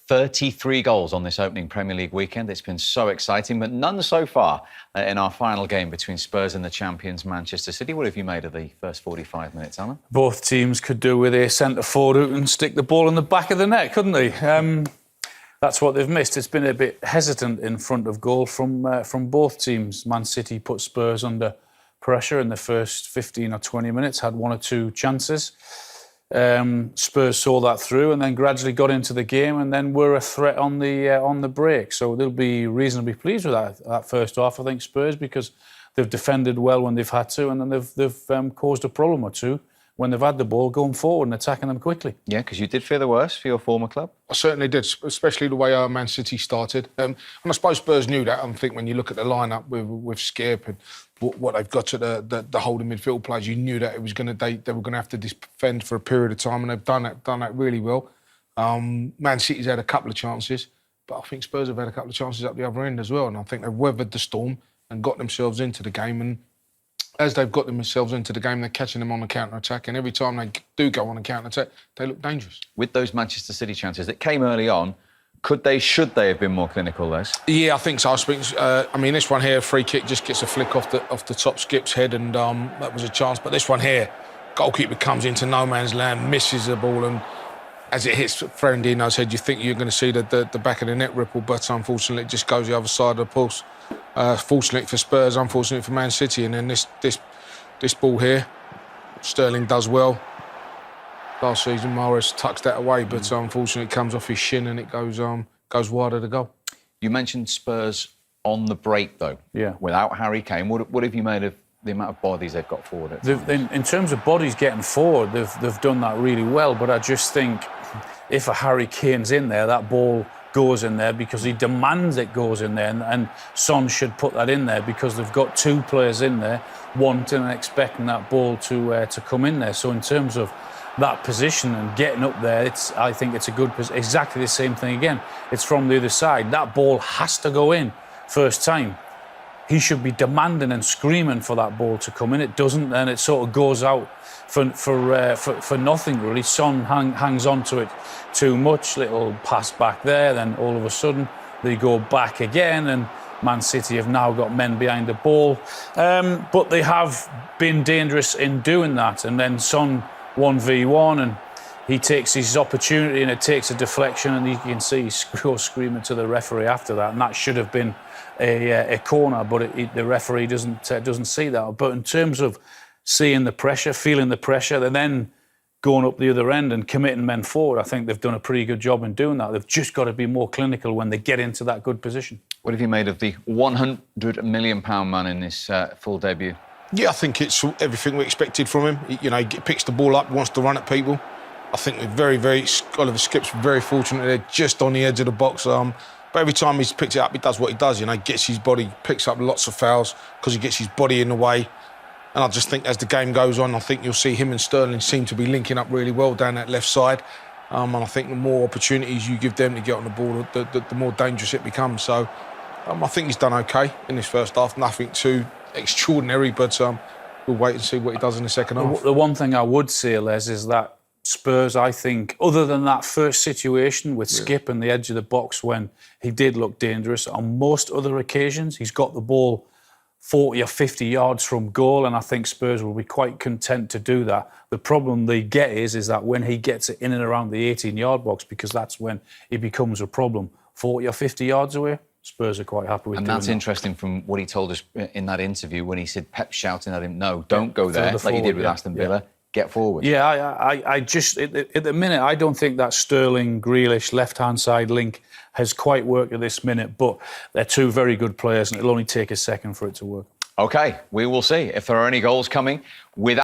33 goals on this opening Premier League weekend. It's been so exciting, but none so far in our final game between Spurs and the champions Manchester City. What have you made of the first 45 minutes, Alan? Both teams could do with a centre-forward and stick the ball in the back of the net, couldn't they? That's what they've missed. It's been a bit hesitant in front of goal from both teams. Man City put Spurs under pressure in the first 15 or 20 minutes, had one or two chances. Spurs saw that through and then gradually got into the game and then were a threat on the break. So they'll be reasonably pleased with that first half, I think, Spurs, because they've defended well when they've had to, and then they've caused a problem or two when they've had the ball, going forward and attacking them quickly. Yeah, because you did fear the worst for your former club. I certainly did, especially the way Man City started. And I suppose Spurs knew that. I think when you look at the lineup with Skip and what they've got to the holding midfield players, you knew that it was they were going to have to defend for a period of time, and they've done that really well. Man City's had a couple of chances, but I think Spurs have had a couple of chances up the other end as well, and I think they've weathered the storm and got themselves into the game. And as they've got themselves into the game, they're catching them on the counter-attack, and every time they do go on a counter-attack, they look dangerous. With those Manchester City chances that came early on, should they have been more clinical, Les? Yeah, I think so. I mean, this one here, free kick, just gets a flick off the top skip's head, and that was a chance. But this one here, goalkeeper comes into no man's land, misses the ball, and as it hits Ferrandino's head, you think you're going to see the back of the net ripple, but unfortunately it just goes the other side of the post. Fortunately for Spurs, unfortunately for Man City, and then this ball here, Sterling does well. Last season, Mahrez tucks that away, but unfortunately it comes off his shin and it goes wide of the goal. You mentioned Spurs on the break, though. Yeah. Without Harry Kane, what have you made of the amount of bodies they've got forward? In terms of bodies getting forward, they've done that really well, but I just think if a Harry Kane's in there, that ball goes in there because he demands it goes in there, and Son should put that in there because they've got two players in there wanting and expecting that ball to come in there. So in terms of that position and getting up there, I think it's a good position. Exactly the same thing again. It's from the other side. That ball has to go in first time. He should be demanding and screaming for that ball to come in. It doesn't, and it sort of goes out for nothing really. Son hangs on to it too much. Little pass back there, then all of a sudden they go back again, and Man City have now got men behind the ball. But they have been dangerous in doing that, and then Son 1v1, and he takes his opportunity and it takes a deflection, and you can see he goes screaming to the referee after that, and that should have been a corner, but the referee doesn't see that. But in terms of seeing the pressure, feeling the pressure, and then going up the other end and committing men forward, I think they've done a pretty good job in doing that. They've just got to be more clinical when they get into that good position. What have you made of the £100 million man in this full debut? Yeah, I think it's everything we expected from him. He picks the ball up, wants to run at people. I think we're Oliver Skip's very fortunate they're just on the edge of the box. But every time he's picked it up, he does what he does. Gets his body, picks up lots of fouls because he gets his body in the way. And I just think as the game goes on, I think you'll see him and Sterling seem to be linking up really well down that left side. And I think the more opportunities you give them to get on the ball, the more dangerous it becomes. So I think he's done OK in this first half. Nothing too extraordinary, but we'll wait and see what he does in the second half. The one thing I would say, Les, is that Spurs, I think, other than that first situation with Skip and the edge of the box when he did look dangerous, on most other occasions he's got the ball 40 or 50 yards from goal, and I think Spurs will be quite content to do that. The problem they get is that when he gets it in and around the 18-yard box, because that's when it becomes a problem, 40 or 50 yards away, Spurs are quite happy with doing that. And that's interesting from what he told us in that interview when he said Pep shouting at him, no, don't go there, like you did with Aston Villa. Yeah. Get forward. Yeah, I just, at the minute, I don't think that Sterling-Grealish left-hand side link has quite worked at this minute, but they're two very good players and it'll only take a second for it to work. OK, we will see if there are any goals coming without